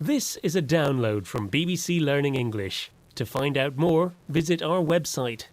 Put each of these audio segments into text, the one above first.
This is a download from BBC Learning English. To find out more, visit our website.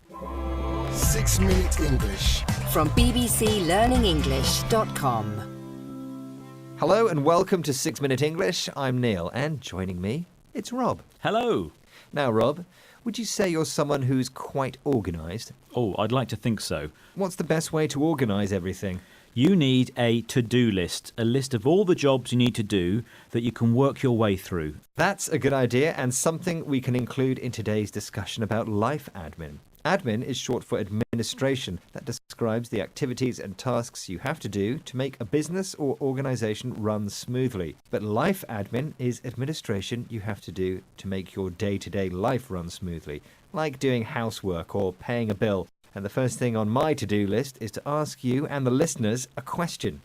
6 Minute English. From bbclearningenglish.com. Hello and welcome to 6 Minute English. I'm Neil and joining me, it's Rob. Hello. Now, Rob, would you say you're someone who's quite organised? Oh, I'd like to think so. What's the best way to organise everything? You need a to-do list, a list of all the jobs you need to do that you can work your way through. That's a good idea and something we can include in today's discussion about life admin. Admin is short for administration. That describes the activities and tasks you have to do to make a business or organisation run smoothly. But life admin is administration you have to do to make your day-to-day life run smoothly, like doing housework or paying a bill. And the first thing on my to-do list is to ask you and the listeners a question.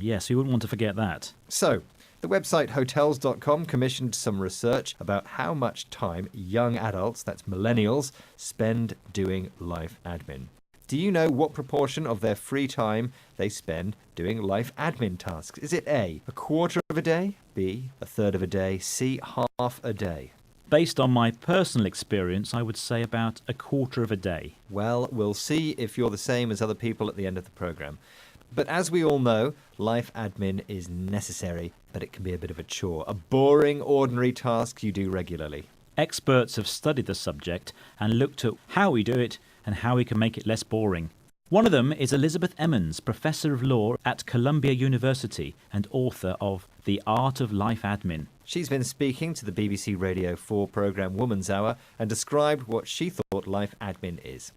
Yes, we wouldn't want to forget that. So, the website hotels.com commissioned some research about how much time young adults, that's millennials, spend doing life admin. Do you know what proportion of their free time they spend doing life admin tasks? Is it A, a quarter of a day, B, a third of a day, C, half a day? Based on my personal experience, I would say about a quarter of a day. Well, we'll see if you're the same as other people at the end of the programme. But as we all know, life admin is necessary, but it can be a bit of a chore, a boring, ordinary task you do regularly. Experts have studied the subject and looked at how we do it and how we can make it less boring. One of them is Elizabeth Emmons, Professor of Law at Columbia University and author of The Art of Life Admin. She's been speaking to the BBC Radio 4 programme Woman's Hour and described what she thought life admin is.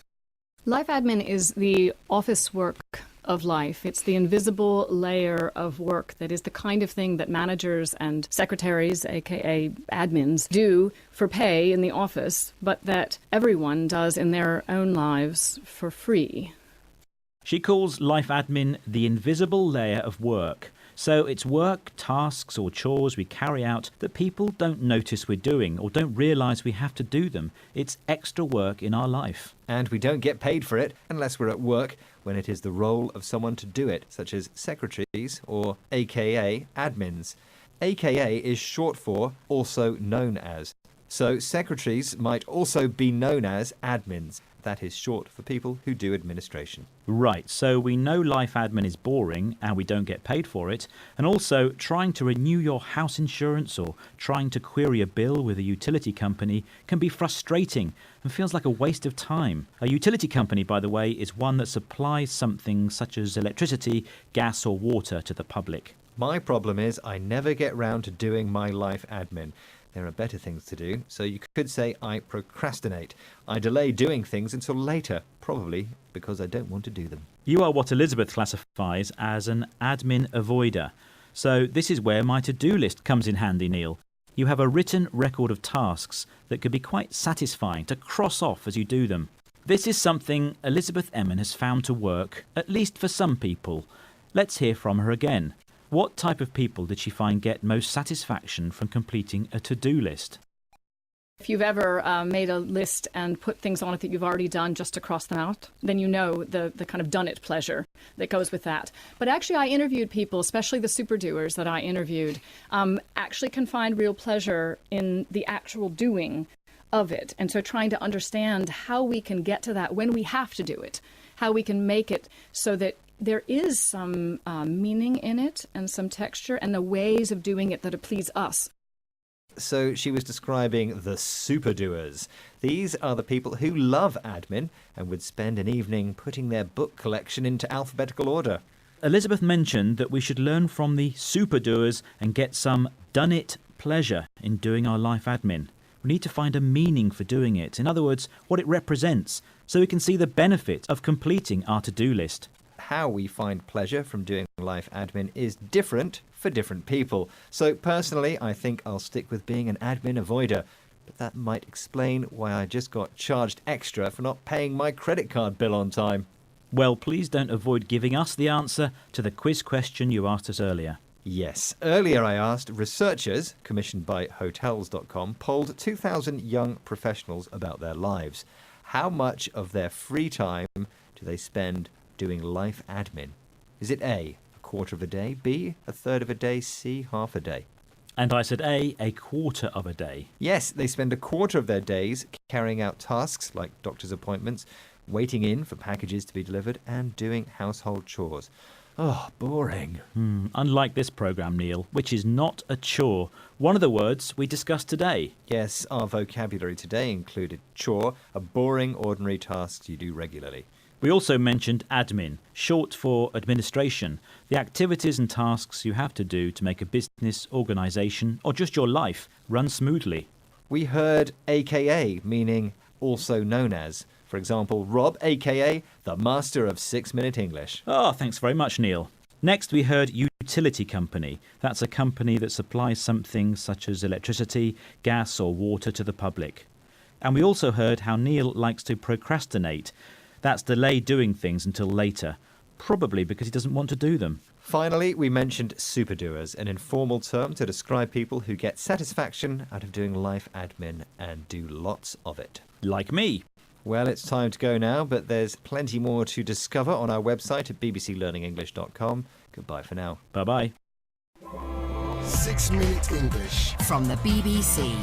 Life admin is the office work of life. It's the invisible layer of work that is the kind of thing that managers and secretaries, aka admins, do for pay in the office, but that everyone does in their own lives for free. She calls life admin the invisible layer of work. So it's work, tasks or chores we carry out that people don't notice we're doing or don't realise we have to do them. It's extra work in our life. And we don't get paid for it unless we're at work when it is the role of someone to do it, such as secretaries or aka admins. AKA is short for also known as. So secretaries might also be known as admins. That is short for people who do administration. Right, so we know life admin is boring and we don't get paid for it. And also, trying to renew your house insurance or trying to query a bill with a utility company can be frustrating and feels like a waste of time. A utility company, by the way, is one that supplies something such as electricity, gas or water to the public. My problem is I never get round to doing my life admin. There are better things to do, so you could say I procrastinate. I delay doing things until later, probably because I don't want to do them. You are what Elizabeth classifies as an admin avoider. So this is where my to-do list comes in handy, Neil. You have a written record of tasks that could be quite satisfying to cross off as you do them. This is something Elizabeth Emmon has found to work, at least for some people. Let's hear from her again. What type of people did she find get most satisfaction from completing a to-do list? If you've ever made a list and put things on it that you've already done just to cross them out, then you know the kind of done-it pleasure that goes with that. But actually, I interviewed people, especially the super-doers that I interviewed, actually can find real pleasure in the actual doing of it. And so trying to understand how we can get to that when we have to do it, how we can make it so that there is some meaning in it and some texture and the ways of doing it that please us. So she was describing the super-doers. These are the people who love admin and would spend an evening putting their book collection into alphabetical order. Elizabeth mentioned that we should learn from the super-doers and get some done-it pleasure in doing our life admin. We need to find a meaning for doing it. In other words, what it represents, so we can see the benefit of completing our to-do list. How we find pleasure from doing life admin is different for different people. So personally, I think I'll stick with being an admin avoider. But that might explain why I just got charged extra for not paying my credit card bill on time. Well, please don't avoid giving us the answer to the quiz question you asked us earlier. Yes. Earlier I asked researchers, commissioned by hotels.com, polled 2,000 young professionals about their lives. How much of their free time do they spend doing life admin? Is it A, a quarter of a day, B, a third of a day, C, half a day? And I said a quarter of a day. Yes, they spend a quarter of their days carrying out tasks like doctor's appointments, waiting in for packages to be delivered, and doing household chores. Oh, boring. Unlike this programme, Neil, which is not a chore. One of the words we discussed today. Yes, our vocabulary today included chore, a boring, ordinary task you do regularly. We also mentioned admin, short for administration, the activities and tasks you have to do to make a business, organisation, or just your life run smoothly. We heard AKA, meaning also known as. For example, Rob, AKA the master of 6-minute English. Oh, thanks very much, Neil. Next, we heard utility company. That's a company that supplies something such as electricity, gas or water to the public. And we also heard how Neil likes to procrastinate. That's delay doing things until later, probably because he doesn't want to do them. Finally, we mentioned superdoers, an informal term to describe people who get satisfaction out of doing life admin and do lots of it. Like me. Well, it's time to go now, but there's plenty more to discover on our website at bbclearningenglish.com. Goodbye for now. Bye-bye. 6 Minute English. From the BBC.